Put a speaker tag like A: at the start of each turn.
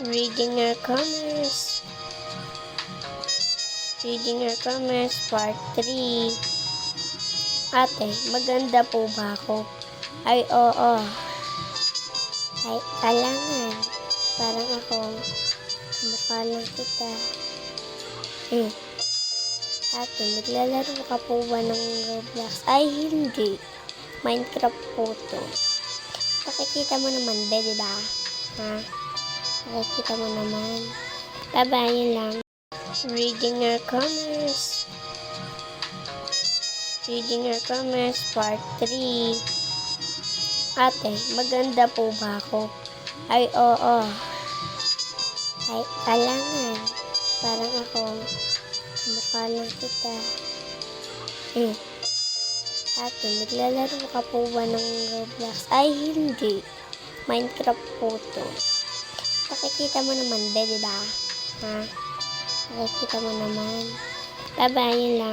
A: Reading your comments. Reading your comments, part 3. Ate, maganda po ba ako? Ay, oo. Ay, alangan. Parang ako. Kamukha lang kita. Ate, naglalaro ka po ba ng Roblox? Ay, hindi. Minecraft po to. Pakikita mo naman, be, diba? Ha? Pakikita mo naman. Bye-bye, yun lang. Reading your comments. Reading your comments, part 3. Ate, maganda po ba ako? Ay, oo. Ay, alangan. Parang ako. Kamukha lang kita. Ate, naglalaro ka po ba ng Roblox? Ay, hindi. Minecraft po to. Pakikita mo naman, be, diba? Ha? Pakikita mo naman. Bye-bye, yun lang.